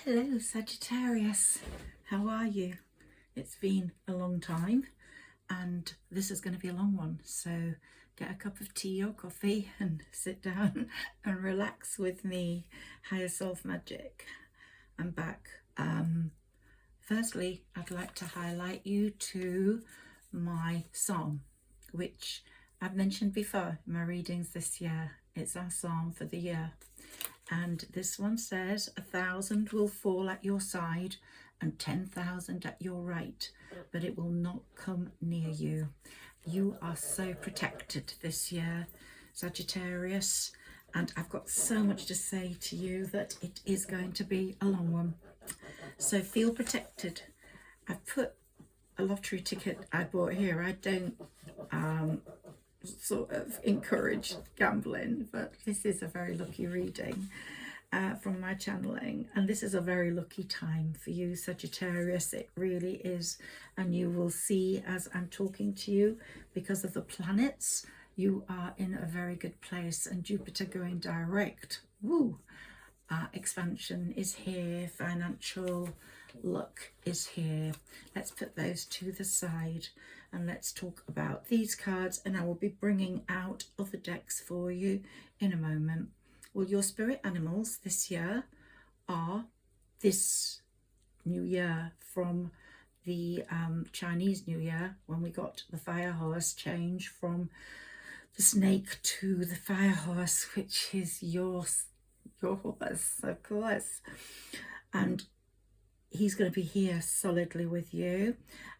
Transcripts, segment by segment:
Hello Sagittarius, how are you? It's been a long time and this is going to be a long one, so get a cup of tea or coffee and sit down and relax with me. Higher Self Magic. I'm back. Firstly, I'd like to highlight you to my psalm, which I've mentioned before in my readings this year. It's our psalm for the year. And this one says, 1,000 will fall at your side and 10,000 at your right, but it will not come near you. You are so protected this year, Sagittarius, and I've got so much to say to you that it is going to be a long one. So feel protected. I've put a lottery ticket I bought here. I don't sort of encourage gambling, but this is a very lucky reading from my channeling, and this is a very lucky time for you, Sagittarius. It really is, and you will see as I'm talking to you, because of the planets, you are in a very good place, and Jupiter going direct. Woo! Expansion is here, financial luck is here. Let's put those to the side and let's talk about these cards, and I will be bringing out other decks for you in a moment. Well, your spirit animals this year are this new year from the Chinese New Year, when we got the firehorse change from the snake to the firehorse, which is your horse, of course. And he's going to be here solidly with you.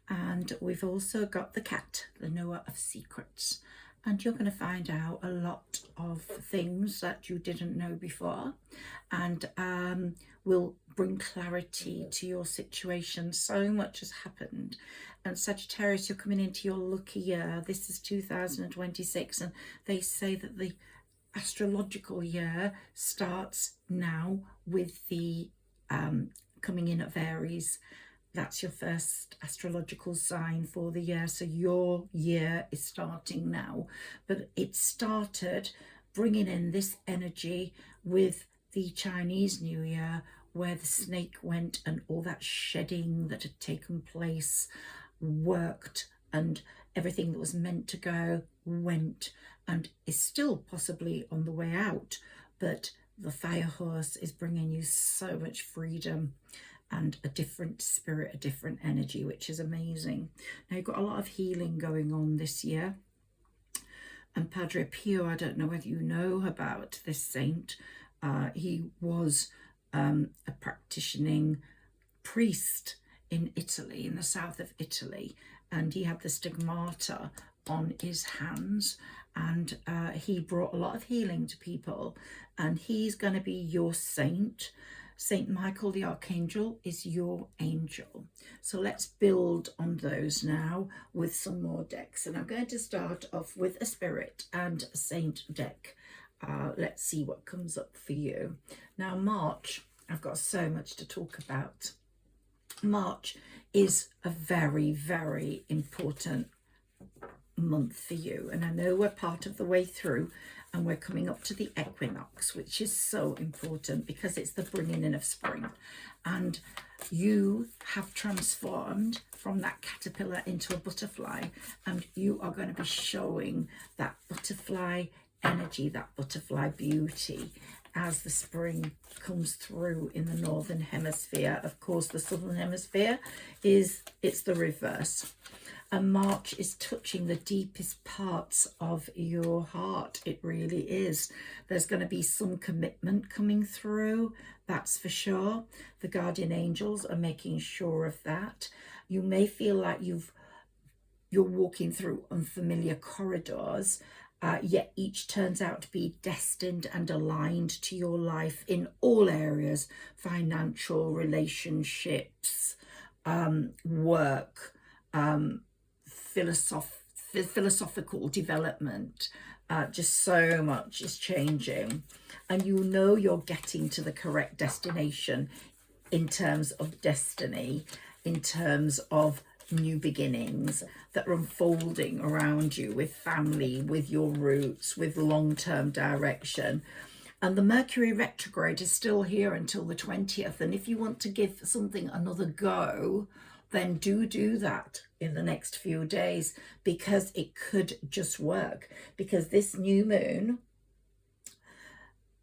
And we've also got the cat, the knower of secrets. And you're going to find out a lot of things that you didn't know before, and will bring clarity to your situation. So much has happened. And Sagittarius, you're coming into your lucky year. This is 2026, and they say that the astrological year starts now with the coming in of Aries. That's your first astrological sign for the year. So your year is starting now, but it started bringing in this energy with the Chinese New Year, where the snake went and all that shedding that had taken place worked, and everything that was meant to go went, and is still possibly on the way out. But the fire horse is bringing you so much freedom and a different spirit, a different energy, which is amazing. Now, you've got a lot of healing going on this year. And Padre Pio, I don't know whether you know about this saint. He was a practicing priest in Italy, in the south of Italy, and he had the stigmata on his hands, and he brought a lot of healing to people, and he's going to be your saint. Saint Michael the Archangel is your angel. So let's build on those now with some more decks, and I'm going to start off with a spirit and a saint deck. Let's see what comes up for you. Now, March, I've got so much to talk about. March is a very, very important month for you, and I know we're part of the way through, and we're coming up to the equinox, which is so important because it's the bringing in of spring, and you have transformed from that caterpillar into a butterfly, and you are going to be showing that butterfly energy, that butterfly beauty, as the spring comes through in the northern hemisphere. Of course, the southern hemisphere it's the reverse. And March is touching the deepest parts of your heart. It really is. There's going to be some commitment coming through, that's for sure. The guardian angels are making sure of that. You may feel like you're walking through unfamiliar corridors, yet each turns out to be destined and aligned to your life in all areas: financial, relationships, work, philosophical development. Just so much is changing, and you know you're getting to the correct destination in terms of destiny, in terms of new beginnings that are unfolding around you, with family, with your roots, with long-term direction. And the Mercury retrograde is still here until the 20th. And if you want to give something another go, then do that in the next few days, because it could just work. Because this new moon,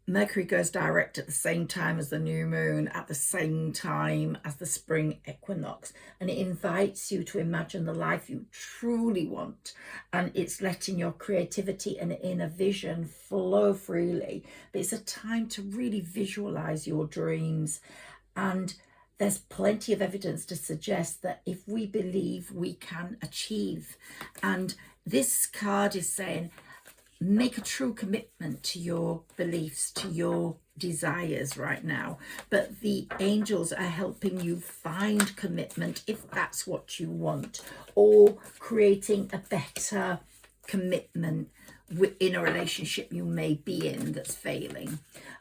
Mercury goes direct at the same time as the new moon, at the same time as the spring equinox, and it invites you to imagine the life you truly want, and it's letting your creativity and inner vision flow freely. But it's a time to really visualize your dreams, and there's plenty of evidence to suggest that if we believe, we can achieve. And this card is saying, make a true commitment to your beliefs, to your desires right now. But the angels are helping you find commitment if that's what you want, or creating a better commitment in a relationship you may be in that's failing.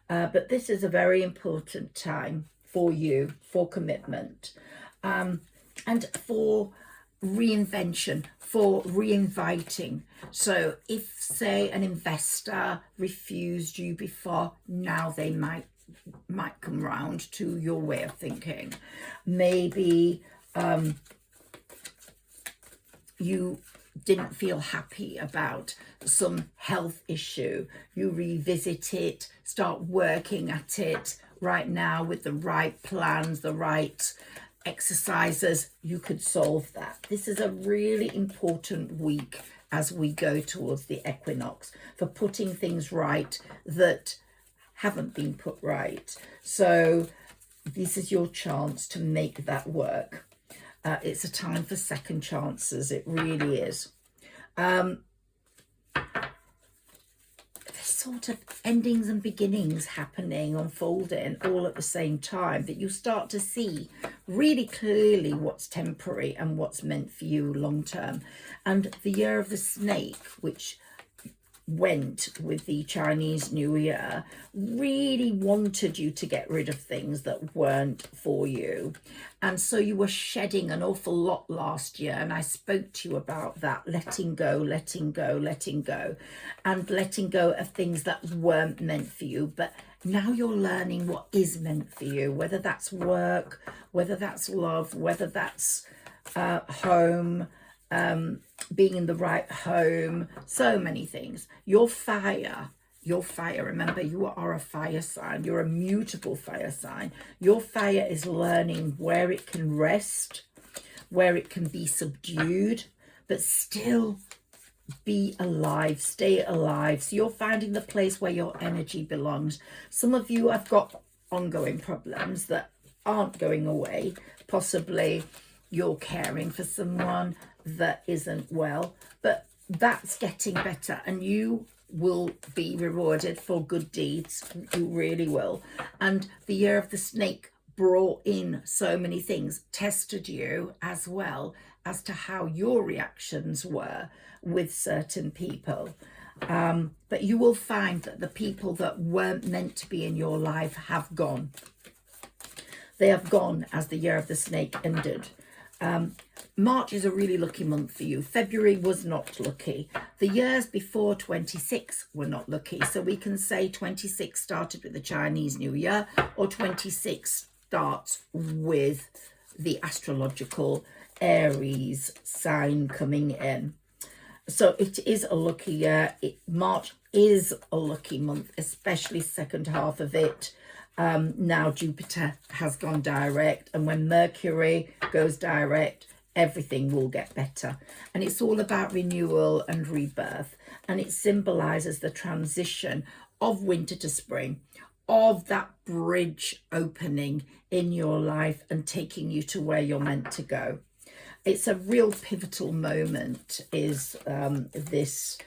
But this is a very important time for you, for commitment, and for reinvention, for reinviting. So if, say, an investor refused you before, now they might come round to your way of thinking. Maybe you didn't feel happy about some health issue, you revisit it, start working at it right now with the right plans, the right exercises, you could solve that. This is a really important week as we go towards the equinox, for putting things right that haven't been put right. So this is your chance to make that work. It's a time for second chances, it really is. Sort of endings and beginnings happening, unfolding all at the same time, that you start to see really clearly what's temporary and what's meant for you long term. And the year of the snake, which went with the Chinese New Year, really wanted you to get rid of things that weren't for you. And so you were shedding an awful lot last year, and I spoke to you about that, letting go, letting go, letting go, and letting go of things that weren't meant for you. But now you're learning what is meant for you, whether that's work, whether that's love, whether that's home, being in the right home, so many things. Your fire, remember, you are a fire sign, you're a mutable fire sign. Your fire is learning where it can rest, where it can be subdued, but still be alive, stay alive. So you're finding the place where your energy belongs. Some of you have got ongoing problems that aren't going away. Possibly you're caring for someone that isn't well, but that's getting better, and you will be rewarded for good deeds. You really will. And the year of the snake brought in so many things, tested you as well as to how your reactions were with certain people. But you will find that the people that weren't meant to be in your life have gone. They have gone as the year of the snake ended. March is a really lucky month for you. February was not lucky. The years before 26 were not lucky. So we can say 26 started with the Chinese New Year, or 26 starts with the astrological Aries sign coming in. So it is a lucky year. March is a lucky month, especially second half of it. Now Jupiter has gone direct, and when Mercury goes direct, everything will get better. And it's all about renewal and rebirth, and it symbolizes the transition of winter to spring, of that bridge opening in your life and taking you to where you're meant to go. It's a real pivotal moment, is this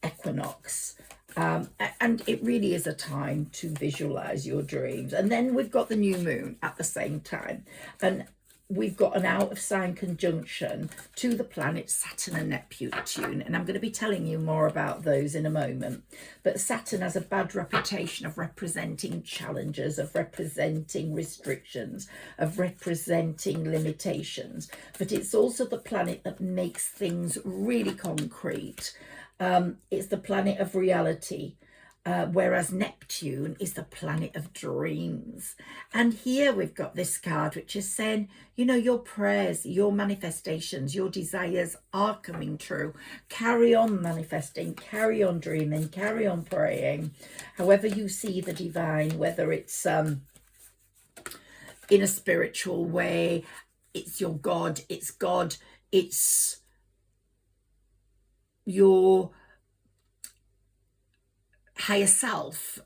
equinox. And it really is a time to visualize your dreams. And then we've got the new moon at the same time, and we've got an out of sign conjunction to the planets Saturn and Neptune, and I'm going to be telling you more about those in a moment. But Saturn has a bad reputation of representing challenges, of representing restrictions, of representing limitations, but it's also the planet that makes things really concrete. It's the planet of reality. whereas Neptune is the planet of dreams. And here we've got this card which is saying, you know, your prayers, your manifestations, your desires are coming true. Carry on manifesting, carry on dreaming, carry on praying. However you see the divine, whether it's in a spiritual way, it's your God, it's your higher self.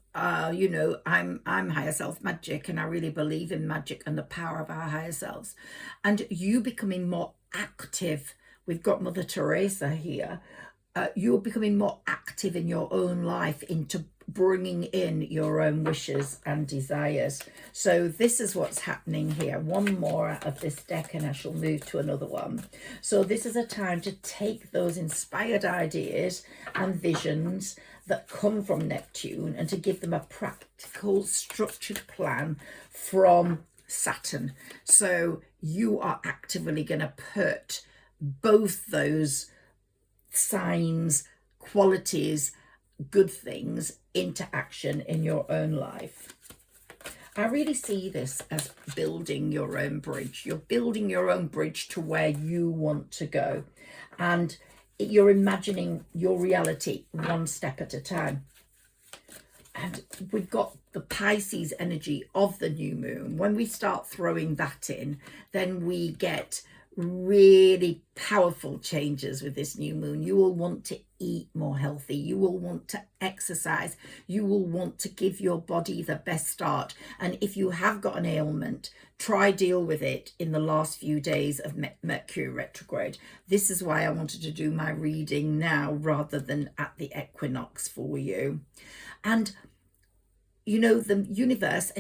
You know, I'm higher self magic, and I really believe in magic and the power of our higher selves, and you becoming more active. We've got Mother Teresa here. You're becoming more active in your own life, into bringing in your own wishes and desires. So this is what's happening here. One more out of this deck and I shall move to another one. So this is a time to take those inspired ideas and visions that come from Neptune and to give them a practical, structured plan from Saturn. So you are actively going to put both those signs, qualities, good things into action in your own life. I really see this as building your own bridge. You're building your own bridge to where you want to go, and you're imagining your reality one step at a time. And we've got the Pisces energy of the new moon. When we start throwing that in, then we get really powerful changes with this new moon. You will want to eat more healthy, you will want to exercise, you will want to give your body the best start. And if you have got an ailment, try deal with it in the last few days of Mercury retrograde. This is why I wanted to do my reading now rather than at the equinox for you. And you know, the universe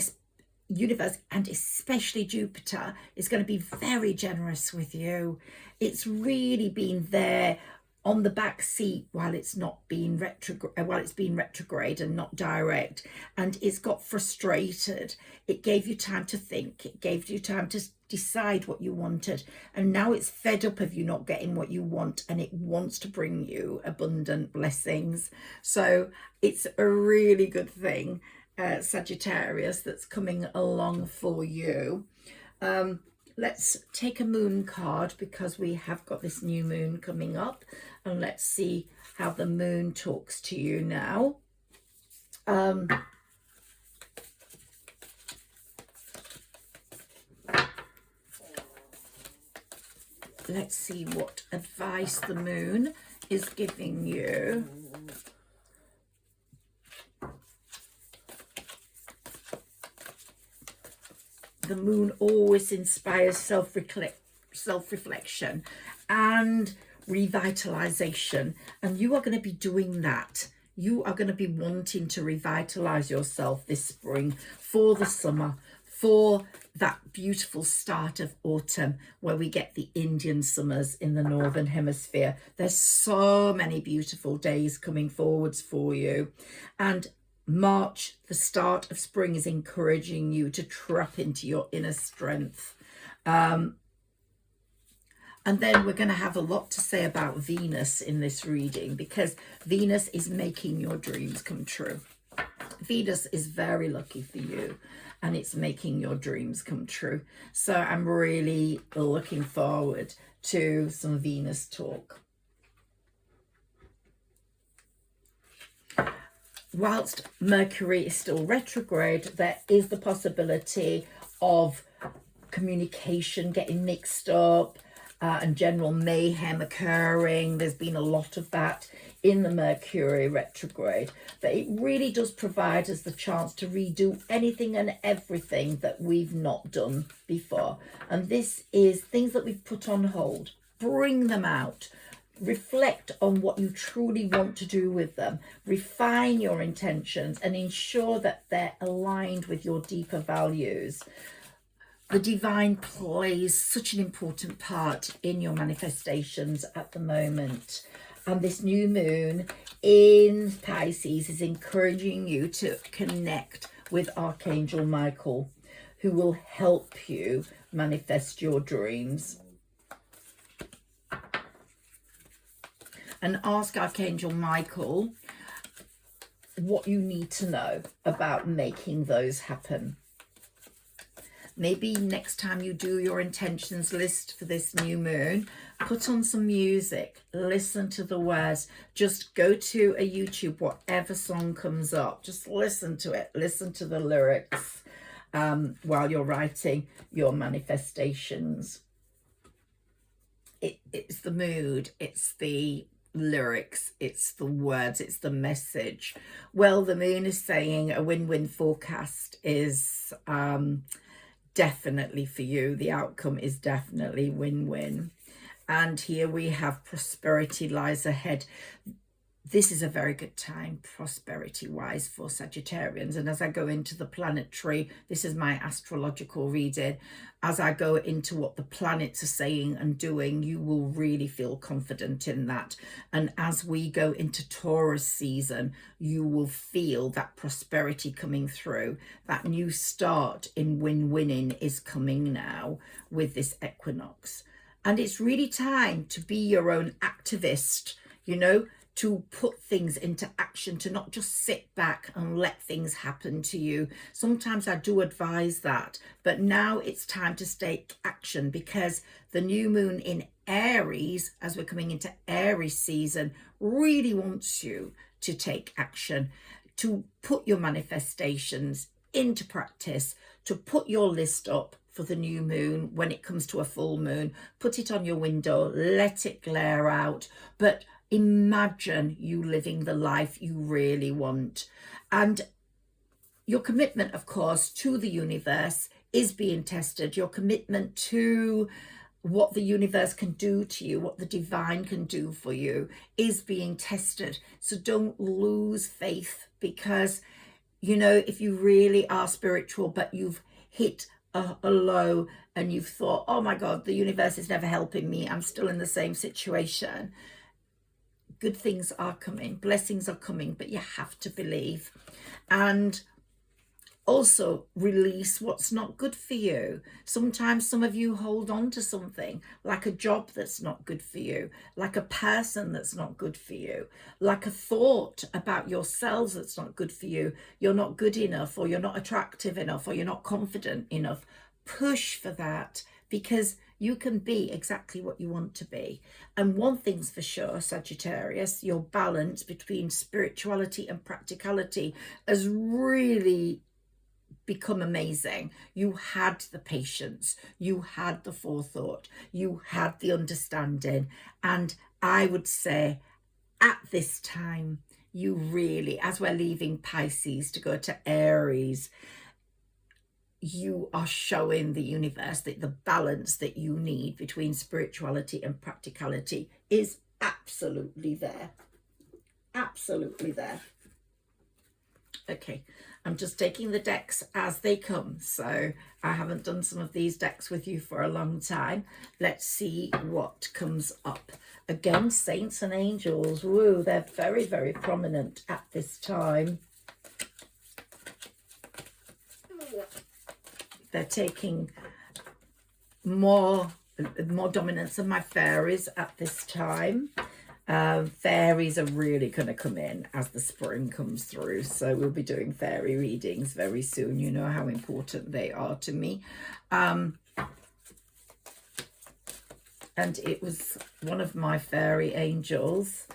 and especially Jupiter is going to be very generous with you. It's really been there on the back seat while it's not been retrograde, while it's been retrograde and not direct, and it's got frustrated. It gave you time to think, it gave you time to decide what you wanted, and now it's fed up of you not getting what you want, and it wants to bring you abundant blessings. So it's a really good thing, Sagittarius, that's coming along for you. Let's take a moon card because we have got this new moon coming up, and let's see how the moon talks to you now. Let's see what advice the moon is giving you. The moon always inspires self-reflection and revitalization, and you are going to be doing that. You are going to be wanting to revitalize yourself this spring for the summer, for that beautiful start of autumn where we get the Indian summers in the northern hemisphere. There's so many beautiful days coming forwards for you, and March, the start of spring, is encouraging you to tap into your inner strength. And then we're going to have a lot to say about Venus in this reading, because Venus is making your dreams come true. Venus is very lucky for you, and it's making your dreams come true. So I'm really looking forward to some Venus talk. Whilst Mercury is still retrograde, there is the possibility of communication getting mixed up and general mayhem occurring. There's been a lot of that in the Mercury retrograde, but it really does provide us the chance to redo anything and everything that we've not done before. And this is things that we've put on hold. Bring them out. Reflect on what you truly want to do with them. Refine your intentions and ensure that they're aligned with your deeper values. The divine plays such an important part in your manifestations at the moment. And this new moon in Pisces is encouraging you to connect with Archangel Michael, who will help you manifest your dreams. And ask Archangel Michael what you need to know about making those happen. Maybe next time you do your intentions list for this new moon, put on some music, listen to the words, just go to a YouTube, whatever song comes up, just listen to it, listen to the lyrics while you're writing your manifestations. It's the mood, it's the lyrics, it's the words, it's the message. Well, the moon is saying a win-win forecast is definitely for you. The outcome is definitely win-win. And here we have prosperity lies ahead. This is a very good time prosperity wise for Sagittarians. And as I go into the planetary, this is my astrological reading, as I go into what the planets are saying and doing, you will really feel confident in that. And as we go into Taurus season, you will feel that prosperity coming through. That new start in win-winning is coming now with this equinox. And it's really time to be your own activist, you know, to put things into action, to not just sit back and let things happen to you. Sometimes I do advise that, but now it's time to take action, because the new moon in Aries, as we're coming into Aries season, really wants you to take action, to put your manifestations into practice, to put your list up for the new moon. When it comes to a full moon, put it on your window, let it glare out, but imagine you living the life you really want. And your commitment, of course, to the universe is being tested. Your commitment to what the universe can do to you, what the divine can do for you, is being tested. So don't lose faith, because, you know, if you really are spiritual, but you've hit a low and you've thought, oh my God, the universe is never helping me, I'm still in the same situation. Good things are coming, blessings are coming, but you have to believe. And also release what's not good for you. Sometimes some of you hold on to something, like a job that's not good for you, like a person that's not good for you, like a thought about yourselves that's not good for you. You're not good enough, or you're not attractive enough, or you're not confident enough. Push for that, because you can be exactly what you want to be. And one thing's for sure, Sagittarius, your balance between spirituality and practicality has really become amazing. You had the patience, you had the forethought, you had the understanding. And I would say at this time, you really, as we're leaving Pisces to go to Aries, you are showing the universe that the balance that you need between spirituality and practicality is absolutely there. Absolutely there. Okay, I'm just taking the decks as they come. So I haven't done some of these decks with you for a long time. Let's see what comes up. Again, saints and angels. Woo, they're very, very prominent at this time. They're taking more dominance of my fairies at this time. Fairies are really going to come in as the spring comes through. So we'll be doing fairy readings very soon. You know how important they are to me. And it was one of my fairy angels.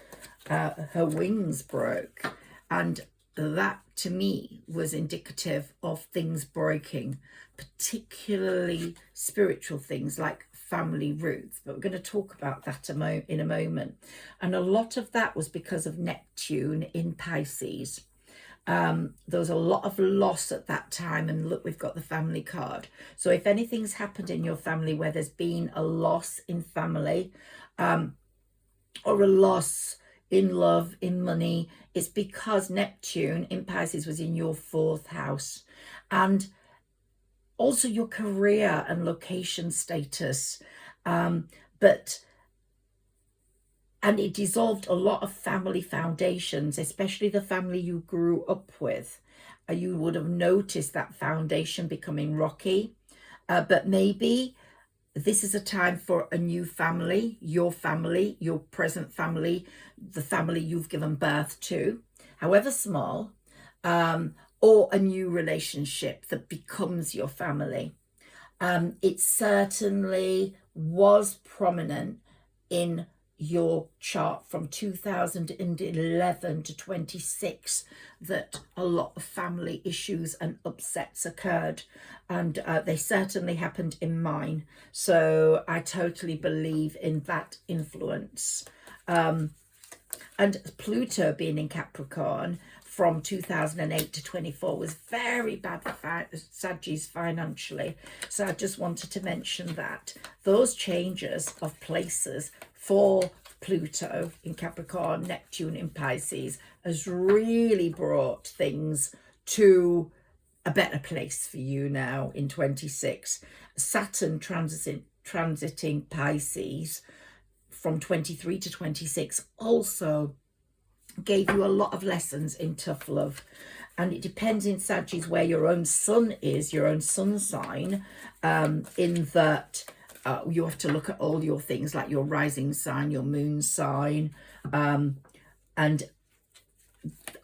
Her wings broke. And that to me was indicative of things breaking, particularly spiritual things like family roots, but we're going to talk about that in a moment. And a lot of that was because of Neptune in Pisces. There was a lot of loss at that time, and look, we've got the family card. So if anything's happened in your family where there's been a loss in family, or a loss in love, in money, it's because Neptune in Pisces was in your 4th house. And also your career and location status. And it dissolved a lot of family foundations, especially the family you grew up with. You would have noticed that foundation becoming rocky. But maybe this is a time for a new family, your present family, the family you've given birth to. however small, or a new relationship that becomes your family. It certainly was prominent in your chart from 2011 to 26 that a lot of family issues and upsets occurred, and they certainly happened in mine. So I totally believe in that influence. And Pluto being in Capricorn from 2008 to 24 was very bad for Sagittarius financially. So I just wanted to mention that those changes of places for Pluto in Capricorn, Neptune in Pisces has really brought things to a better place for you now in 26. Saturn transiting Pisces from 23 to 26 also gave you a lot of lessons in tough love. And it depends in Sagittarius where your own sun is, your own sun sign, in that you have to look at all your things like your rising sign, your moon sign. And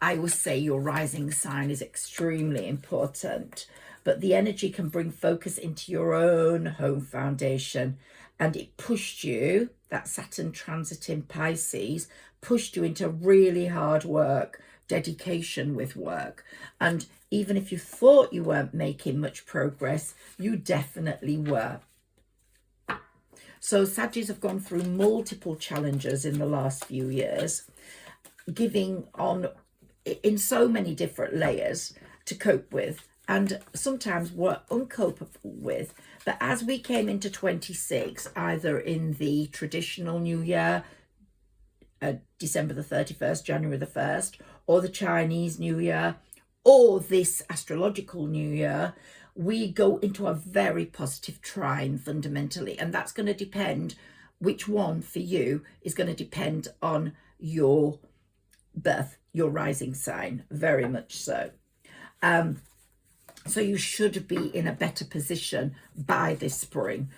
I always say your rising sign is extremely important, but the energy can bring focus into your own home foundation. And it pushed you, that Saturn transit in Pisces, pushed you into really hard work, dedication with work. And even if you thought you weren't making much progress, you definitely were. So Sagittarius have gone through multiple challenges in the last few years, giving on in so many different layers to cope with, and sometimes were uncopable with. But as we came into 26, either in the traditional New Year, December the 31st, January the 1st, or the Chinese New Year, or this astrological New Year, we go into a very positive trine fundamentally. And that's going to depend, which one for you is going to depend on your birth, your rising sign, very much so. So you should be in a better position by this spring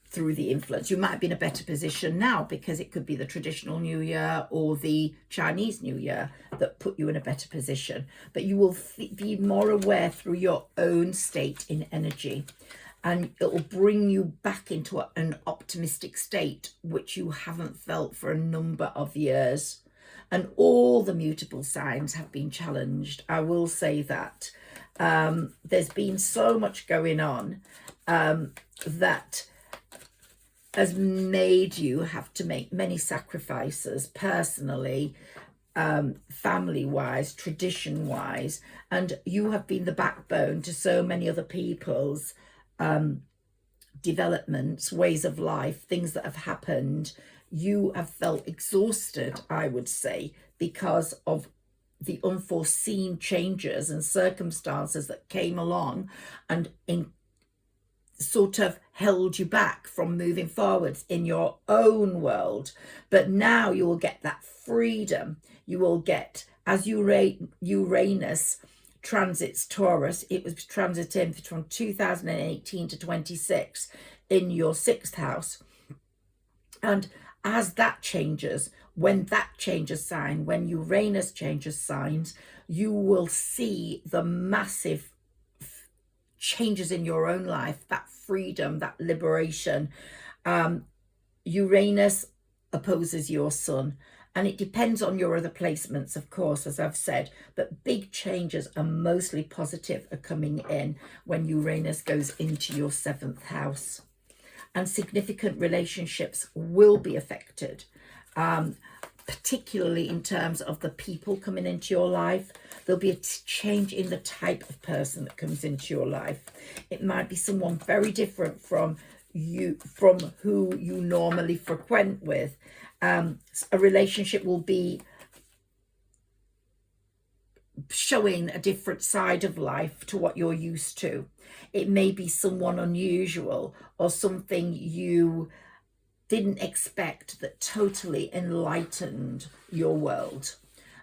through the influence. You might be in a better position now because it could be the traditional New Year or the Chinese New Year that put you in a better position. But you will be more aware through your own state in energy, and it will bring you back into an optimistic state, which you haven't felt for a number of years. And all the mutable signs have been challenged. I will say that. There's been so much going on that has made you have to make many sacrifices personally, family-wise, tradition-wise, and you have been the backbone to so many other people's developments, ways of life, things that have happened. You have felt exhausted, I would say, because of the unforeseen changes and circumstances that came along and sort of held you back from moving forwards in your own world. But now you will get that freedom. You will get, as Uranus transits Taurus, it was transiting from 2018 to 26 in your 6th house. And as that changes, when that changes sign, when Uranus changes signs, you will see the massive changes in your own life, that freedom, that liberation. Uranus opposes your sun, and it depends on your other placements, of course, as I've said, but big changes are mostly positive are coming in when Uranus goes into your 7th house. And significant relationships will be affected, particularly in terms of the people coming into your life. There'll be a change in the type of person that comes into your life. It might be someone very different from who you normally frequent with. A relationship will be showing a different side of life to what you're used to. It may be someone unusual or something you didn't expect that totally enlightened your world.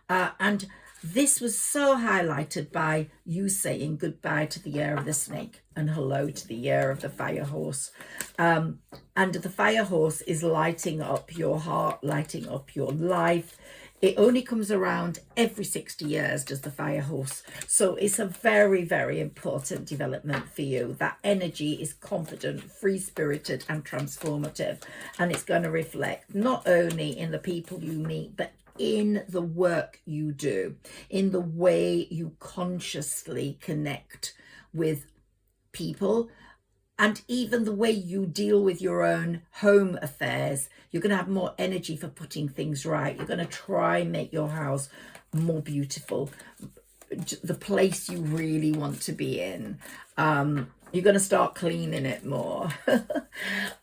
And this was so highlighted by you saying goodbye to the year of the snake and hello to the year of the firehorse. And the firehorse is lighting up your heart, lighting up your life. It only comes around every 60 years, does the fire horse. So it's a very, very important development for you. That energy is confident, free-spirited and transformative. And it's going to reflect not only in the people you meet, but in the work you do, in the way you consciously connect with people, and even the way you deal with your own home affairs. You're going to have more energy for putting things right. You're going to try and make your house more beautiful, the place you really want to be in. You're going to start cleaning it more.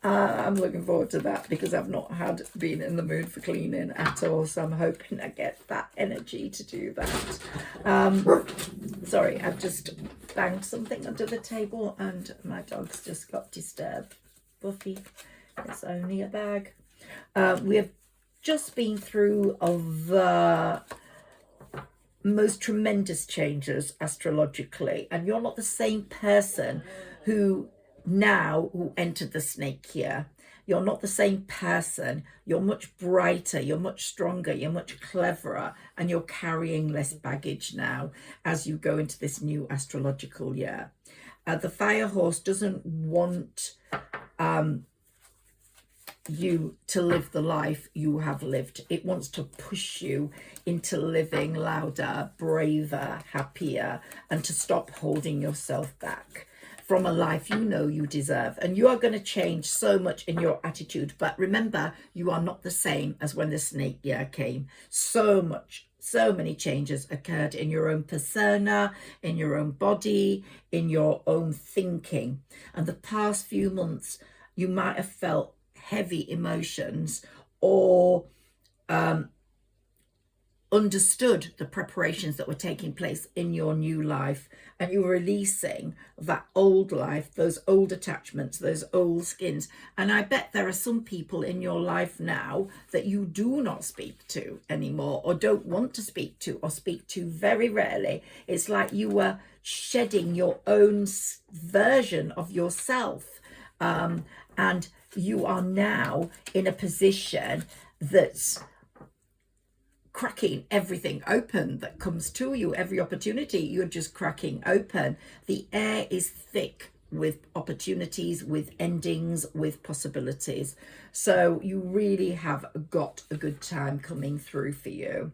I'm looking forward to that because I've not been in the mood for cleaning at all. So I'm hoping I get that energy to do that. Sorry, I've just banged something under the table and my dog's just got disturbed. Buffy, it's only a bag. We have just been through the most tremendous changes astrologically, and you're not the same person who entered the snake year. You're not the same person. You're much brighter, you're much stronger, you're much cleverer, and you're carrying less baggage now as you go into this new astrological year. The fire horse doesn't want you to live the life you have lived. It wants to push you into living louder, braver, happier, and to stop holding yourself back from a life you know you deserve. And you are going to change so much in your attitude. But remember, you are not the same as when the snake year came. So many changes occurred in your own persona, in your own body, in your own thinking. And the past few months, you might have felt heavy emotions or understood the preparations that were taking place in your new life, and you were releasing that old life, those old attachments, those old skins. And I bet there are some people in your life now that you do not speak to anymore, or don't want to speak to, or speak to very rarely. It's like you were shedding your own version of yourself, and you are now in a position that's cracking everything open that comes to you. Every opportunity, you're just cracking open. The air is thick with opportunities, with endings, with possibilities. So you really have got a good time coming through for you.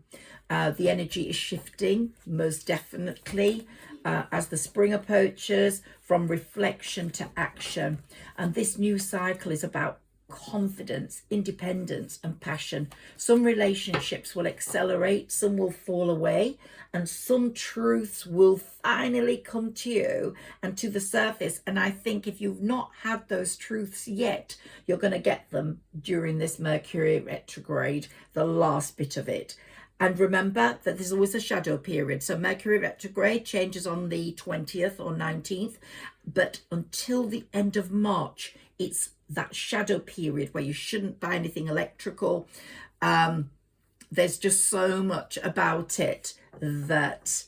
The energy is shifting, most definitely, as the spring approaches, from reflection to action. And this new cycle is about confidence, independence, and passion. Some relationships will accelerate, some will fall away, and some truths will finally come to you and to the surface. And I think if you've not had those truths yet, you're going to get them during this Mercury retrograde, the last bit of it. And remember that there's always a shadow period. So Mercury retrograde changes on the 20th or 19th, but until the end of March, it's that shadow period where you shouldn't buy anything electrical. There's just so much about it that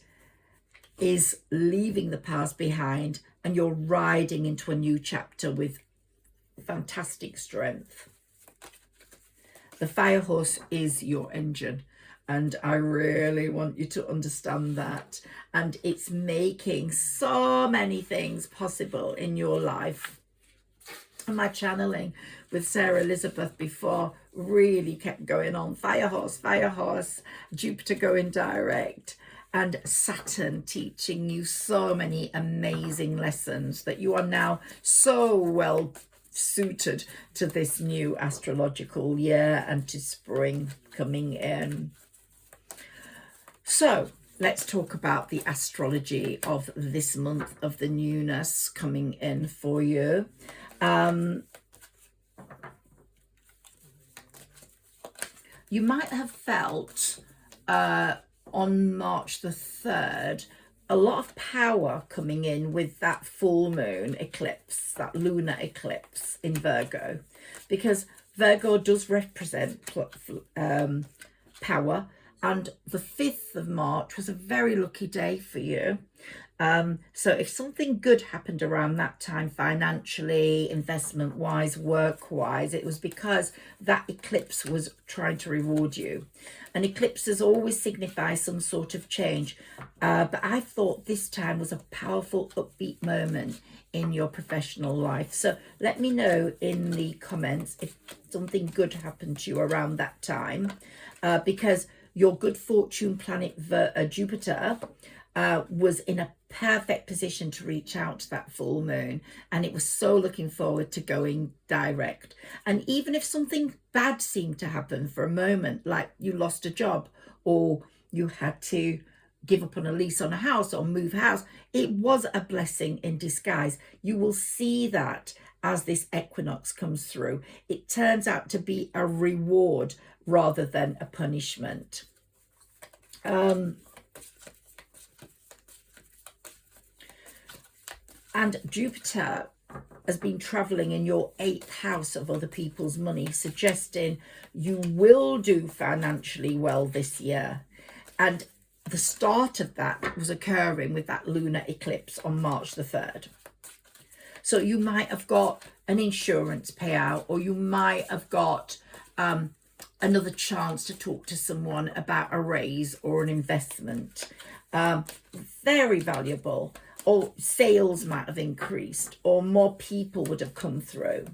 is leaving the past behind, and you're riding into a new chapter with fantastic strength. The fire horse is your engine, and I really want you to understand that. And it's making so many things possible in your life. And my channeling with Sarah Elizabeth before really kept going on. Fire horse, Jupiter going direct, and Saturn teaching you so many amazing lessons that you are now so well suited to this new astrological year and to spring coming in. So let's talk about the astrology of this month of the newness coming in for you. You might have felt on March the 3rd a lot of power coming in with that full moon eclipse, that lunar eclipse in Virgo, because Virgo does represent power. And the 5th of March was a very lucky day for you. So if something good happened around that time, financially, investment wise, work wise, it was because that eclipse was trying to reward you. And eclipses always signify some sort of change, but I thought this time was a powerful upbeat moment in your professional life. So let me know in the comments if something good happened to you around that time, because your good fortune planet Jupiter was in a perfect position to reach out to that full moon, and it was so looking forward to going direct. And even if something bad seemed to happen for a moment, like you lost a job or you had to give up on a lease on a house or move house, it was a blessing in disguise. You will see that as this equinox comes through. It turns out to be a reward rather than a punishment. And Jupiter has been traveling in your 8th house of other people's money, suggesting you will do financially well this year. And the start of that was occurring with that lunar eclipse on March the 3rd. So you might have got an insurance payout, or you might have got another chance to talk to someone about a raise or an investment. Very valuable. Or sales might have increased, or more people would have come through.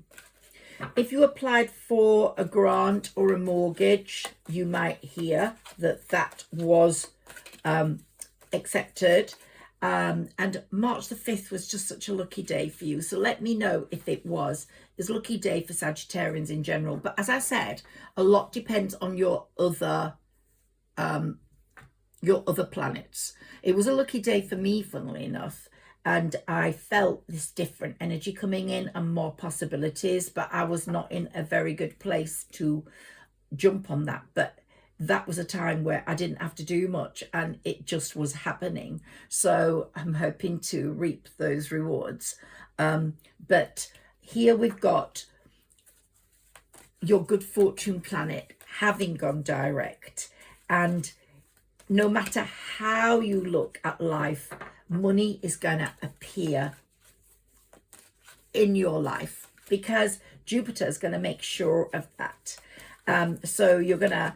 If you applied for a grant or a mortgage, you might hear that that was accepted. And March the 5th was just such a lucky day for you. So let me know if it was. It's a lucky day for Sagittarians in general. But as I said, a lot depends on your other planets. It was a lucky day for me, funnily enough, and I felt this different energy coming in and more possibilities, but I was not in a very good place to jump on that. But that was a time where I didn't have to do much and it just was happening. So I'm hoping to reap those rewards. But here we've got your good fortune planet having gone direct, and no matter how you look at life, money is going to appear in your life because Jupiter is going to make sure of that. So you're going to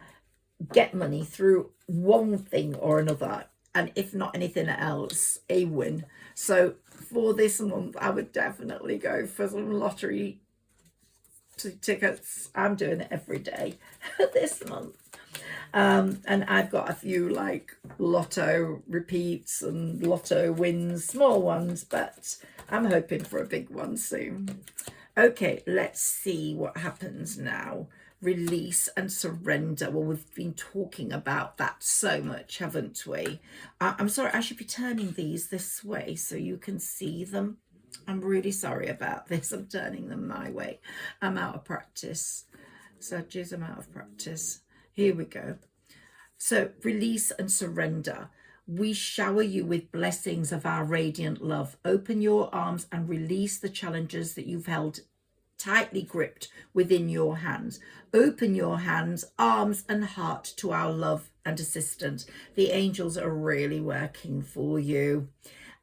get money through one thing or another, and if not anything else, a win. So for this month, I would definitely go for some lottery tickets. I'm doing it every day this month. And I've got a few like lotto repeats and lotto wins, small ones, but I'm hoping for a big one soon. Okay, let's see what happens now. Release and surrender. Well, we've been talking about that so much, haven't we? I'm sorry, I should be turning these this way so you can see them. I'm really sorry about this. I'm turning them my way. I'm out of practice. Sagittarius, I'm out of practice. Here we go. So release and surrender. We shower you with blessings of our radiant love. Open your arms and release the challenges that you've held tightly gripped within your hands. Open your hands, arms and heart to our love and assistance. The angels are really working for you.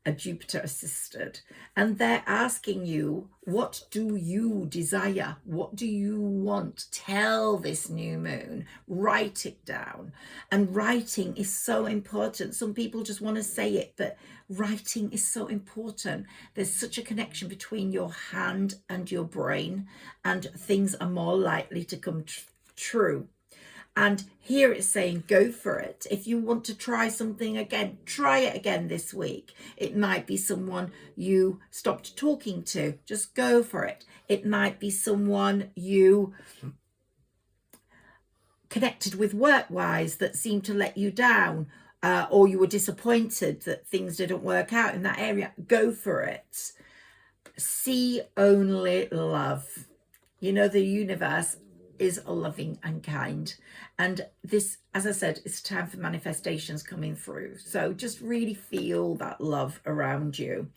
A Jupiter assisted, and they're asking you, what do you desire? What do you want? Tell this new moon, write it down. And writing is so important. Some people just want to say it, but writing is so important. There's such a connection between your hand and your brain, and things are more likely to come true. And here it's saying, go for it. If you want to try something again, try it again this week. It might be someone you stopped talking to. Just go for it. It might be someone you connected with work-wise that seemed to let you down, or you were disappointed that things didn't work out in that area. Go for it. See only love. You know, the universe is loving and kind, and this, as I said, it's time for manifestations coming through. So just really feel that love around you.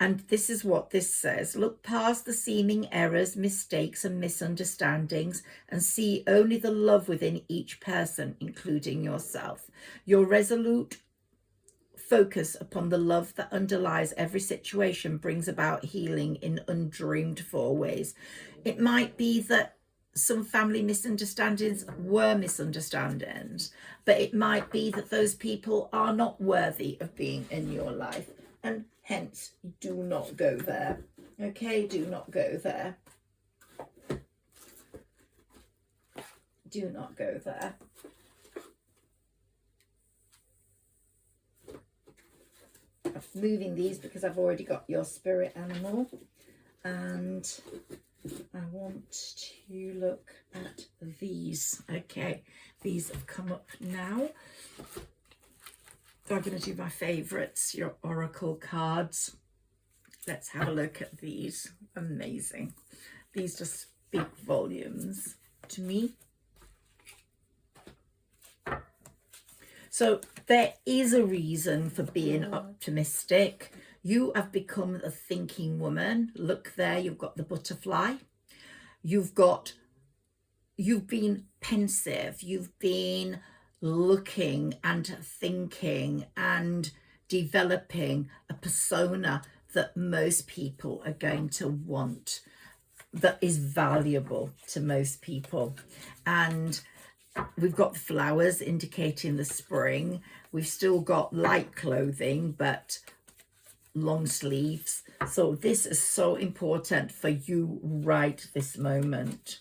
And this is what this says: look past the seeming errors, mistakes and misunderstandings, and see only the love within each person, including yourself. Your resolute focus upon the love that underlies every situation brings about healing in undreamed for ways. It might be that some family misunderstandings were misunderstandings, but it might be that those people are not worthy of being in your life, and hence do not go there. Okay, do not go there. Do not go there. I'm moving these because I've already got your spirit animal, and I want to look at these. Okay, these have come up now. So I'm going to do my favourites, your oracle cards. Let's have a look at these. Amazing. These just speak volumes to me. So there is a reason for being optimistic. You have become a thinking woman. Look there, you've got the butterfly. You've been pensive. You've been looking and thinking and developing a persona that most people are going to want, that is valuable to most people. And we've got the flowers indicating the spring. We've still got light clothing, but long sleeves. So this is so important for you right this moment.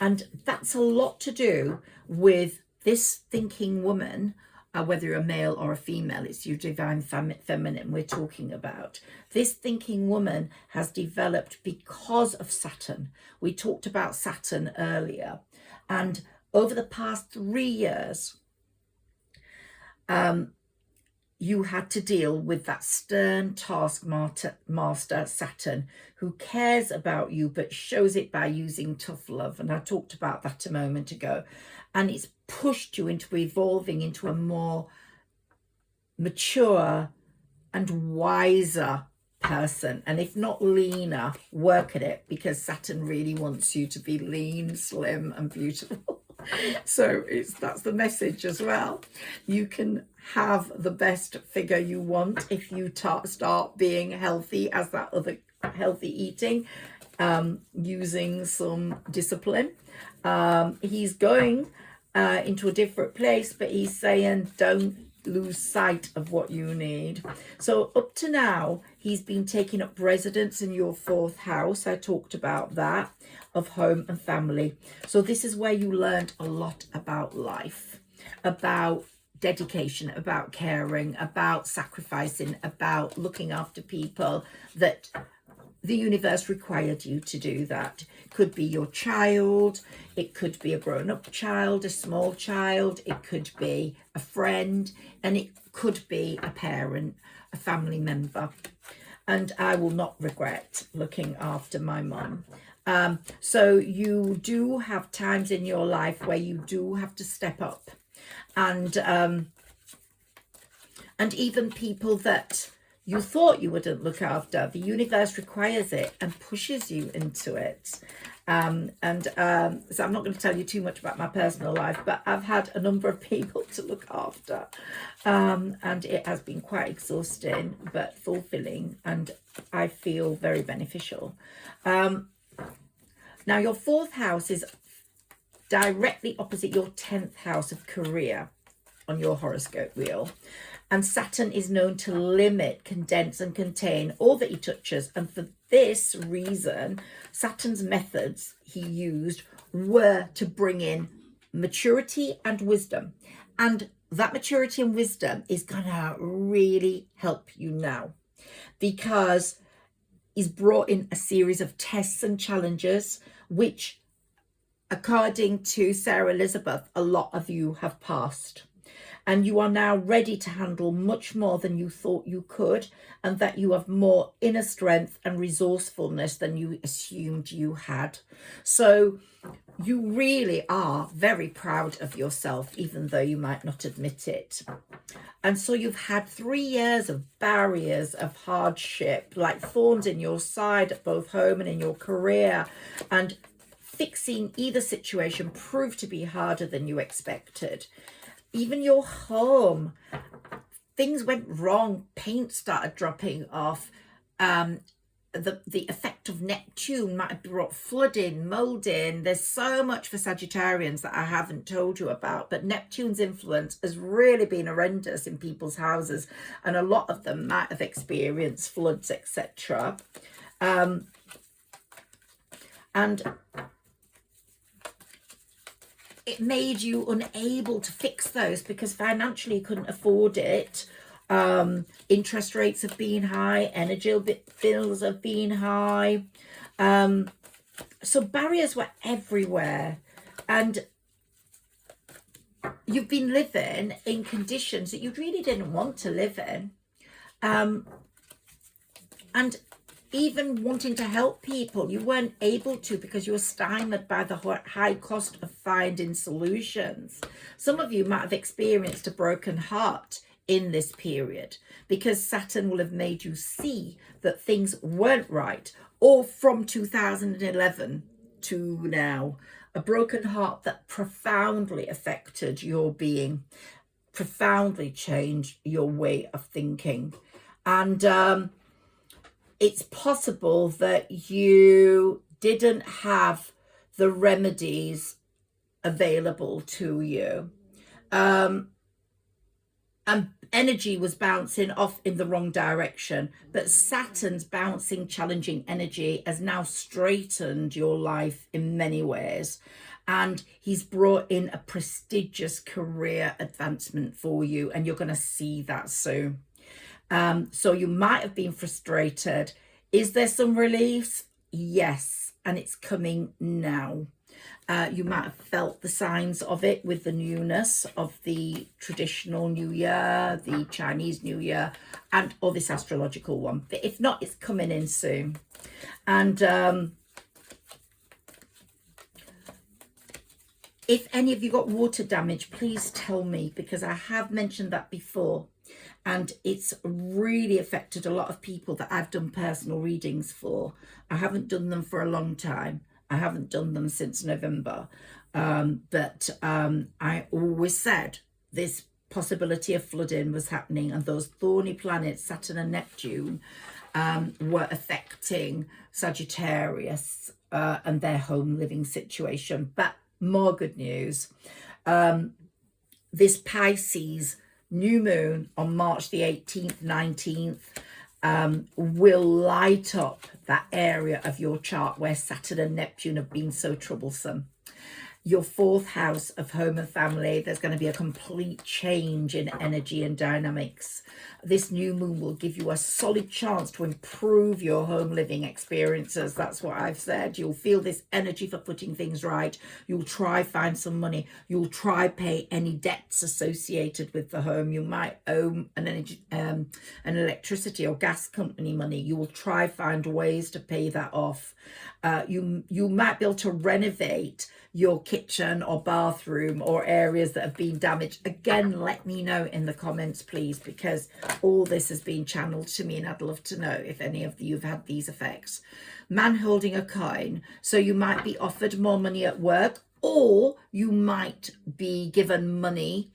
And that's a lot to do with this thinking woman, whether you're a male or a female, it's your divine feminine we're talking about. This thinking woman has developed because of Saturn. We talked about Saturn earlier. And over the past 3 years, you had to deal with that stern taskmaster Saturn, who cares about you but shows it by using tough love. And I talked about that a moment ago. And it's pushed you into evolving into a more mature and wiser person. And if not leaner, work at it, because Saturn really wants you to be lean, slim and beautiful. So that's the message as well. You can have the best figure you want if you start being healthy, as that other healthy eating, using some discipline. He's going into a different place, but he's saying don't lose sight of what you need. So up to now, he's been taking up residence in your 4th house. I talked about that, of home and family. So this is where you learned a lot about life, about dedication, about caring, about sacrificing, about looking after people, that the universe required you to do that. It could be your child, it could be a grown-up child, a small child, it could be a friend, and it could be a parent, a family member. And I will not regret looking after my mum. So you do have times in your life where you do have to step up, and even people that you thought you wouldn't look after, the universe requires it and pushes you into it. So I'm not going to tell you too much about my personal life, but I've had a number of people to look after, and it has been quite exhausting but fulfilling, and I feel very beneficial. Now your 4th house is directly opposite your 10th house of career on your horoscope wheel. And Saturn is known to limit, condense and contain all that he touches. And for this reason, Saturn's methods he used were to bring in maturity and wisdom. And that maturity and wisdom is going to really help you now, because he's brought in a series of tests and challenges, which, according to Sarah Elizabeth, a lot of you have passed. And you are now ready to handle much more than you thought you could, and that you have more inner strength and resourcefulness than you assumed you had. So you really are very proud of yourself, even though you might not admit it. And so you've had 3 years of barriers, of hardship, like thorns in your side at both home and in your career. And fixing either situation proved to be harder than you expected. Even your home, things went wrong, paint started dropping off. The effect of Neptune might have brought flooding, molding. There's so much for Sagittarians that I haven't told you about, but Neptune's influence has really been horrendous in people's houses, and a lot of them might have experienced floods, etc. And it made you unable to fix those because financially you couldn't afford it. Interest rates have been high, energy bills have been high. So barriers were everywhere. And you've been living in conditions that you really didn't want to live in. And even wanting to help people, you weren't able to because you were stymied by the high cost of finding solutions. Some of you might have experienced a broken heart in this period because Saturn will have made you see that things weren't right, or from 2011 to now, a broken heart that profoundly affected your being, profoundly changed your way of thinking. And it's possible that you didn't have the remedies available to you. And energy was bouncing off in the wrong direction, but Saturn's bouncing, challenging energy has now straightened your life in many ways, and he's brought in a prestigious career advancement for you, and you're going to see that soon. So you might have been frustrated. Is there some relief? Yes, and it's coming now. You might have felt the signs of it with the newness of the traditional New Year, the Chinese New Year, or this astrological one. But if not, it's coming in soon. And if any of you got water damage, please tell me, because I have mentioned that before. And it's really affected a lot of people that I've done personal readings for. I haven't done them for a long time. I haven't done them since November, but I always said this possibility of flooding was happening, and those thorny planets, Saturn and Neptune, were affecting Sagittarius and their home living situation. But more good news, this Pisces new moon on March the 18th, 19th, will light up that area of your chart where Saturn and Neptune have been so troublesome. Your fourth house of home and family, there's going to be a complete change in energy and dynamics. This new moon will give you a solid chance to improve your home living experiences. That's what I've said. You'll feel this energy for putting things right. You'll try find some money. You'll try pay any debts associated with the home. You might owe an electricity or gas company money. You will try find ways to pay that off. You might be able to renovate your kitchen or bathroom or areas that have been damaged. Again, let me know in the comments, please, because all this has been channeled to me and I'd love to know if any of you have had these effects. Man holding a coin. So you might be offered more money at work, or you might be given money,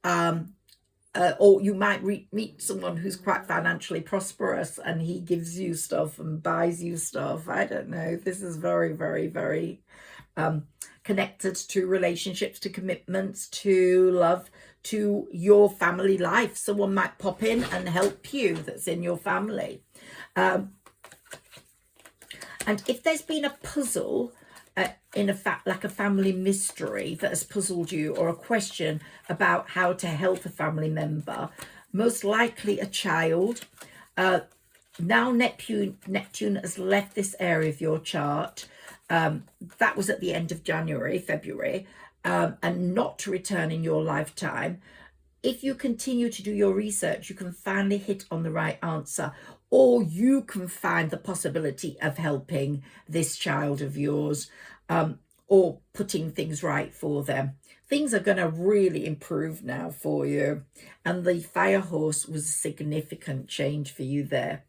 or you might meet someone who's quite financially prosperous and he gives you stuff and buys you stuff. I don't know. This is very, very, very connected to relationships, to commitments, to love, to your family life. Someone might pop in and help you that's in your family. And if there's been a puzzle, in a fact, like a family mystery that has puzzled you, or a question about how to help a family member, most likely a child. Now Neptune has left this area of your chart. That was at the end of February, and not to return in your lifetime. If you continue to do your research, you can finally hit on the right answer, or you can find the possibility of helping this child of yours, or putting things right for them. Things are going to really improve now for you. And the firehorse was a significant change for you there.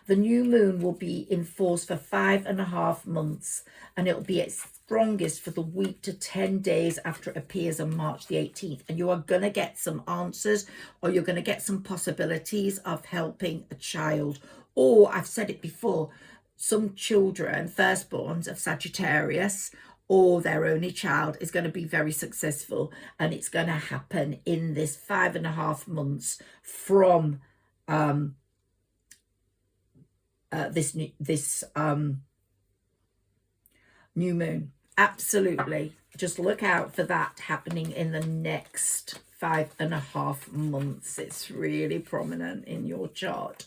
The new moon will be in force for 5.5 months, and it'll be its strongest for the week to 10 days after it appears on March the 18th. And you are going to get some answers, or you're going to get some possibilities of helping a child. Or, I've said it before, some children, firstborns of Sagittarius, or their only child, is going to be very successful, and it's going to happen in this 5.5 months from this new moon. Absolutely, just look out for that happening in the next 5.5 months. It's really prominent in your chart,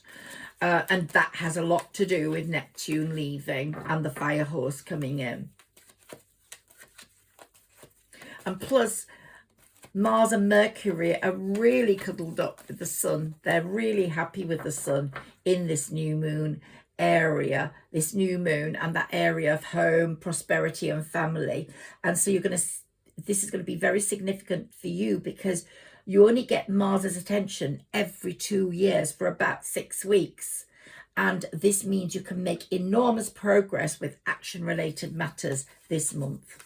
and that has a lot to do with Neptune leaving and the fire horse coming in. And plus, Mars and Mercury are really cuddled up with the sun. They're really happy with the sun in this new moon area, this new moon, and that area of home, prosperity and family. And so this is going to be very significant for you, because you only get Mars's attention every 2 years for about 6 weeks. And this means you can make enormous progress with action-related matters this month.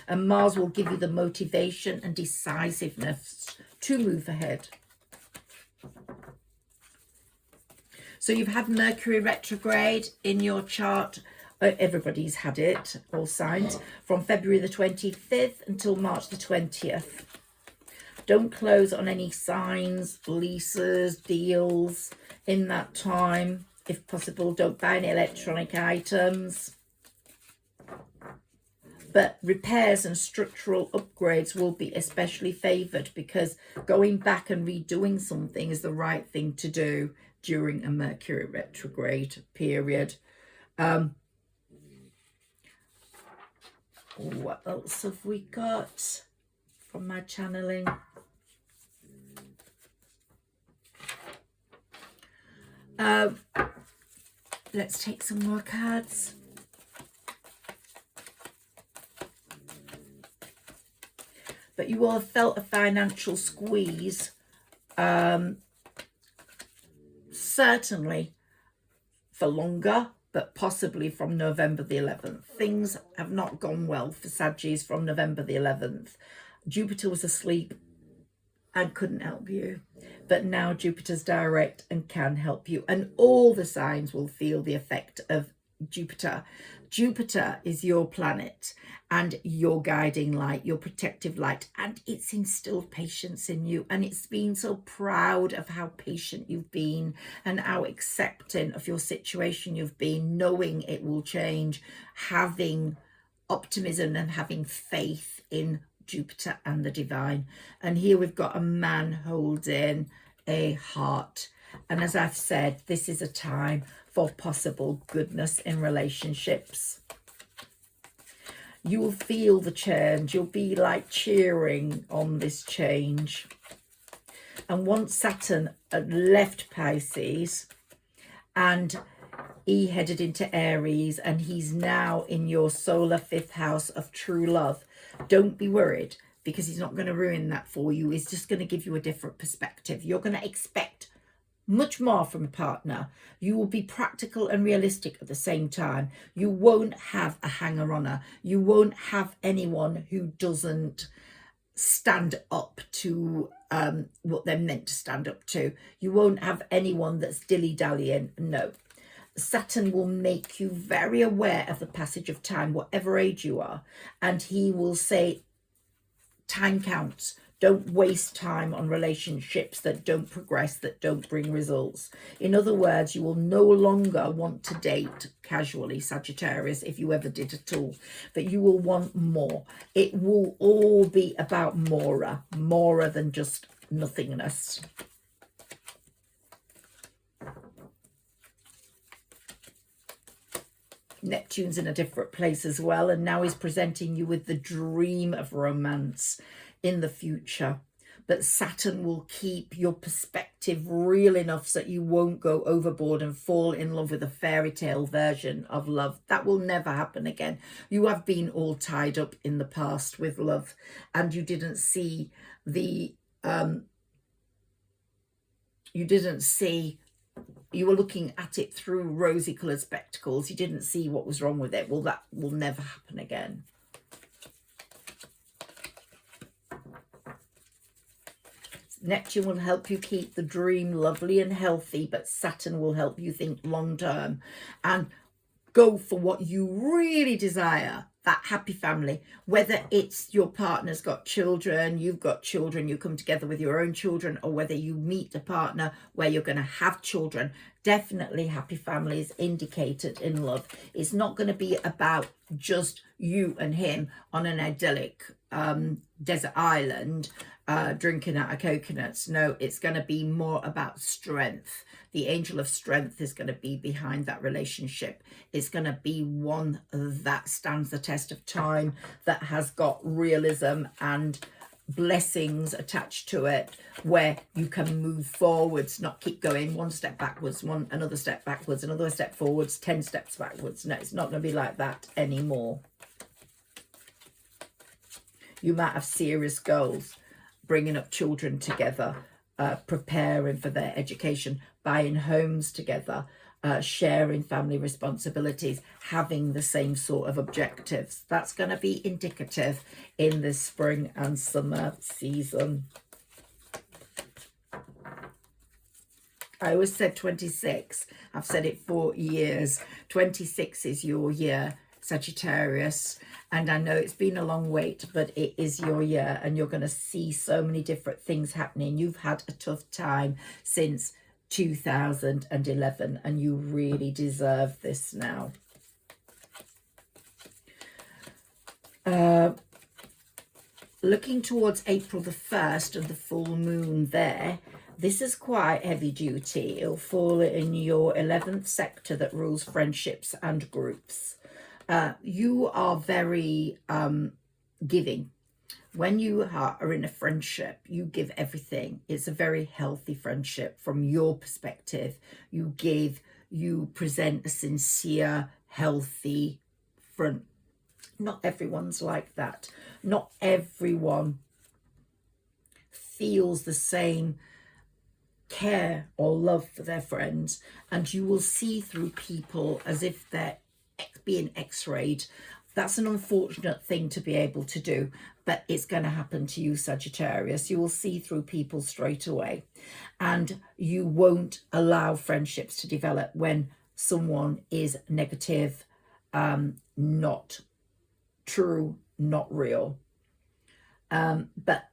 And Mars will give you the motivation and decisiveness to move ahead. So you've had Mercury retrograde in your chart. Everybody's had it, all signs, from February the 25th until March the 20th. Don't close on any signs, leases, deals in that time. If possible, don't buy any electronic items. But repairs and structural upgrades will be especially favoured, because going back and redoing something is the right thing to do during a Mercury retrograde period. What else have we got from my channeling? Let's take some more cards. But you will have felt a financial squeeze, certainly for longer, but possibly from November the 11th. Things have not gone well for Saggies from November the 11th. Jupiter was asleep and couldn't help you, but now Jupiter's direct and can help you, and all the signs will feel the effect of Jupiter. Jupiter is your planet and your guiding light, your protective light, and it's instilled patience in you, and it's been so proud of how patient you've been and how accepting of your situation you've been, knowing it will change, having optimism and having faith in Jupiter and the divine. And here we've got a man holding a heart, and as I've said, this is a time for possible goodness in relationships. You will feel the change. You'll be like cheering on this change. And once Saturn had left Pisces and he headed into Aries, and he's now in your solar 5th house of true love, don't be worried, because he's not going to ruin that for you. He's just going to give you a different perspective. You're going to expect much more from a partner. You will be practical and realistic at the same time. You won't have a hanger-oner. You won't have anyone who doesn't stand up to what they're meant to stand up to. You won't have anyone that's dilly-dallying. No. Saturn will make you very aware of the passage of time, whatever age you are, and he will say, time counts. Don't waste time on relationships that don't progress, that don't bring results. In other words, you will no longer want to date casually, Sagittarius, if you ever did at all, but you will want more. It will all be about more than just nothingness. Neptune's in a different place as well, and now he's presenting you with the dream of romance in the future. But Saturn will keep your perspective real enough so that you won't go overboard and fall in love with a fairy tale version of love. That will never happen again. You have been all tied up in the past with love, and you didn't see the you were looking at it through rosy coloured spectacles. You didn't see what was wrong with it. Well, that will never happen again. Neptune will help you keep the dream lovely and healthy, but Saturn will help you think long term and go for what you really desire, that happy family. Whether it's your partner's got children, you've got children, you come together with your own children, or whether you meet a partner where you're going to have children, definitely happy families indicated in love. It's not going to be about just you and him on an idyllic desert island drinking out of coconuts. No, it's going to be more about strength. The angel of strength is going to be behind that relationship. It's going to be one that stands the test of time, that has got realism and blessings attached to it, where you can move forwards, not keep going one step backwards, another step backwards, another step forwards, 10 steps backwards. No, it's not going to be like that anymore. You might have serious goals, bringing up children together, preparing for their education, buying homes together, sharing family responsibilities, having the same sort of objectives. That's going to be indicative in this spring and summer season. I always said 26. I've said it for years. 26 is your year, Sagittarius. And I know it's been a long wait, but it is your year, and you're going to see so many different things happening. You've had a tough time since 2011, and you really deserve this now. Looking towards April the 1st and the full moon there, this is quite heavy duty. It'll fall in your 11th sector that rules friendships and groups. You are very giving. When you are in a friendship, you give everything. It's a very healthy friendship from your perspective. You give, you present a sincere, healthy front. Not everyone's like that. Not everyone feels the same care or love for their friends, and you will see through people as if they're being x-rayed. That's an unfortunate thing to be able to do, but it's going to happen to you, Sagittarius. You will see through people straight away, and you won't allow friendships to develop when someone is negative, not true, not real. But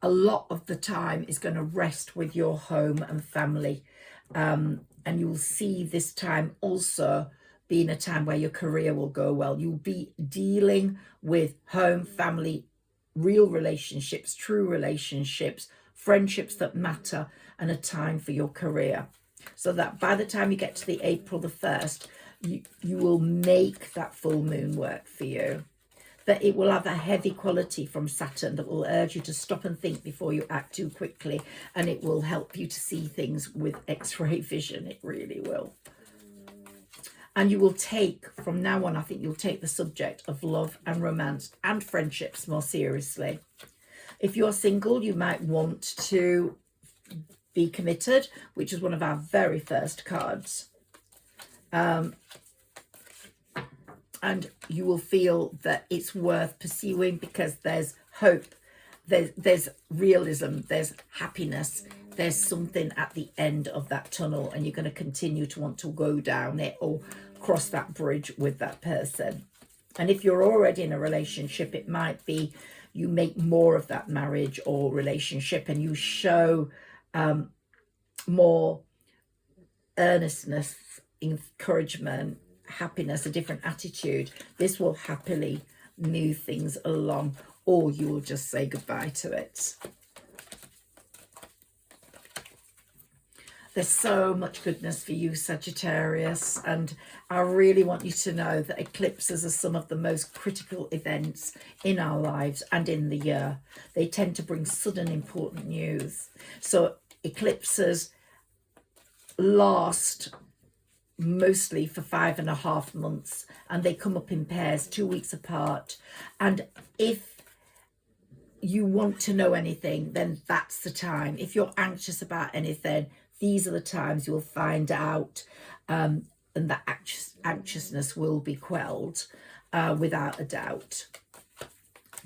a lot of the time is going to rest with your home and family, and you'll see this time also being a time where your career will go well. You'll be dealing with home, family, real relationships, true relationships, friendships that matter, and a time for your career. So that by the time you get to the April the 1st, you will make that full moon work for you. But it will have a heavy quality from Saturn that will urge you to stop and think before you act too quickly, and it will help you to see things with X-ray vision. It really will. And you will take, from now on, I think you'll take the subject of love and romance and friendships more seriously. If you're single, you might want to be committed, which is one of our very first cards. And you will feel that it's worth pursuing because there's hope, there's realism, there's happiness, there's something at the end of that tunnel, and you're going to continue to want to go down it or cross that bridge with that person. And if you're already in a relationship, it might be you make more of that marriage or relationship, and you show more earnestness, encouragement, happiness, a different attitude. This will happily move things along, or you will just say goodbye to it. There's so much goodness for you, Sagittarius, and I really want you to know that eclipses are some of the most critical events in our lives and in the year. They tend to bring sudden important news. So eclipses last mostly for 5.5 months, and they come up in pairs 2 weeks apart. And if you want to know anything, then that's the time. If you're anxious about anything, these are the times you'll find out, and that anxiousness will be quelled without a doubt.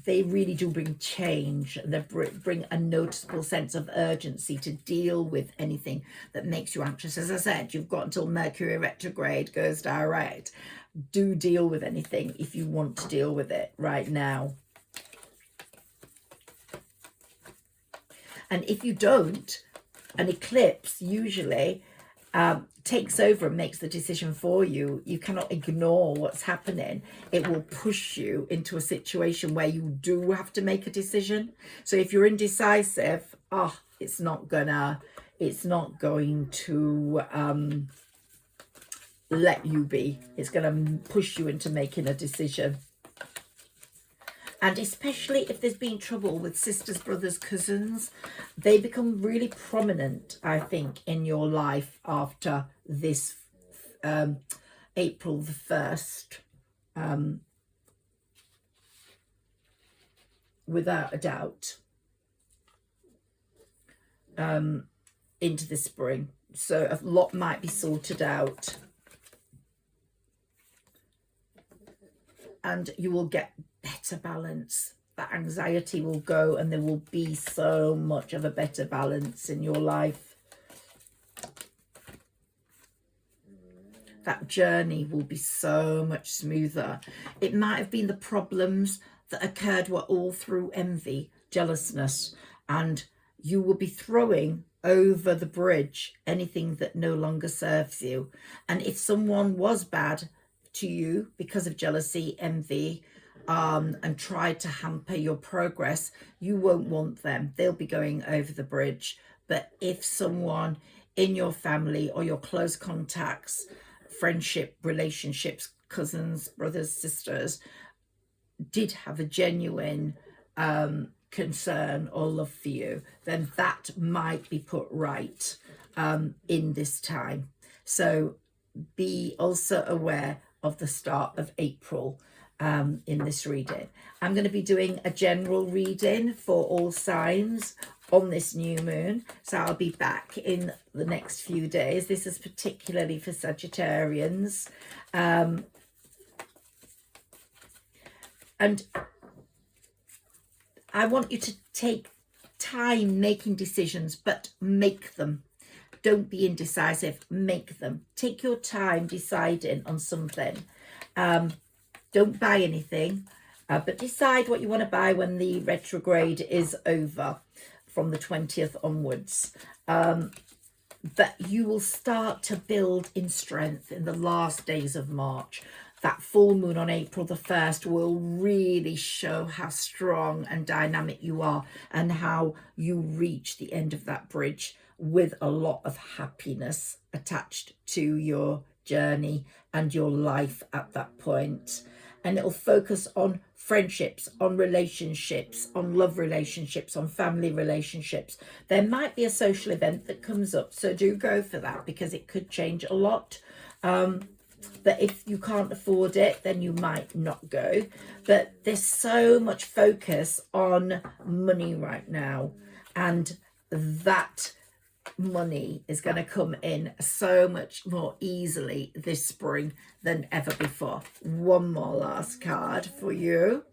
They really do bring change, and they bring a noticeable sense of urgency to deal with anything that makes you anxious. As I said, you've got until Mercury retrograde goes direct. Do deal with anything if you want to deal with it right now. And if you don't, an eclipse usually takes over and makes the decision for you. You cannot ignore what's happening. It will push you into a situation where you do have to make a decision. So if you're indecisive, it's not going to let you be. It's going to push you into making a decision. And especially if there's been trouble with sisters, brothers, cousins, they become really prominent, I think, in your life after this April the 1st, without a doubt, into the spring. So a lot might be sorted out. And you will get better balance. That anxiety will go, and there will be so much of a better balance in your life. That journey will be so much smoother. It might have been the problems that occurred were all through envy, jealousness, and you will be throwing over the bridge anything that no longer serves you. And if someone was bad to you because of jealousy, envy, and tried to hamper your progress, you won't want them. They'll be going over the bridge. But if someone in your family or your close contacts, friendship, relationships, cousins, brothers, sisters, did have a genuine concern or love for you, then that might be put right in this time. So be also aware of the start of April in this reading. I'm going to be doing a general reading for all signs on this new moon, so I'll be back in the next few days. This is particularly for Sagittarians, and I want you to take time making decisions, but make them. Don't be indecisive, make them. Take your time deciding on something. Don't buy anything, but decide what you want to buy when the retrograde is over from the 20th onwards. But you will start to build in strength in the last days of March. That full moon on April the 1st will really show how strong and dynamic you are, and how you reach the end of that bridge with a lot of happiness attached to your journey and your life at that point. And it'll focus on friendships, on relationships, on love relationships, on family relationships. There might be a social event that comes up, so do go for that, because it could change a lot. But if you can't afford it, then you might not go. But there's so much focus on money right now, and that money is going to come in so much more easily this spring than ever before. One more last card for you.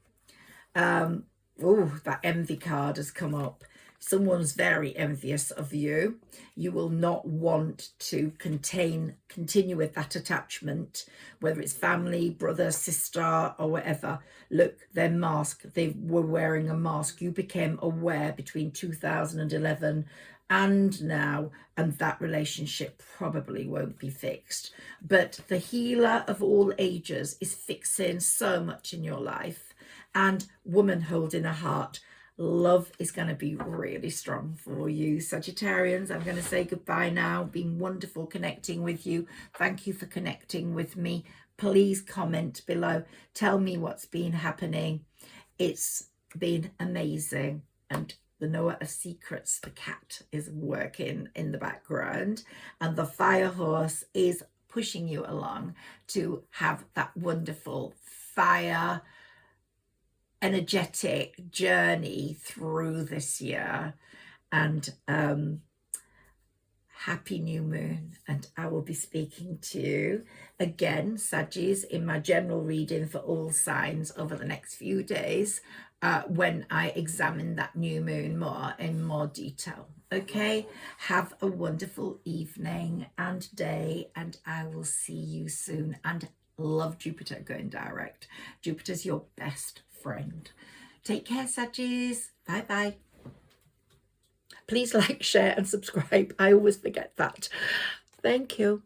That envy card has come up. Someone's very envious of you. You will not want to continue with that attachment, whether it's family, brother, sister, or whatever. Look, their mask, they were wearing a mask. You became aware between 2011 and now, and that relationship probably won't be fixed. But the healer of all ages is fixing so much in your life. And woman holding a heart, love is going to be really strong for you, Sagittarians. I'm going to say goodbye now. Been wonderful connecting with you. Thank you for connecting with me. Please comment below. Tell me what's been happening. It's been amazing. And the knower of secrets, the cat, is working in the background, and the firehorse is pushing you along to have that wonderful fire energetic journey through this year, and happy new moon, and I will be speaking to you again, Saggies, in my general reading for all signs over the next few days, when I examine that new moon in more detail. Okay, have a wonderful evening and day, and I will see you soon. And love Jupiter going direct. Jupiter's your best friend. Take care, Saggies. Bye bye. Please like, share and subscribe. I always forget that. Thank you.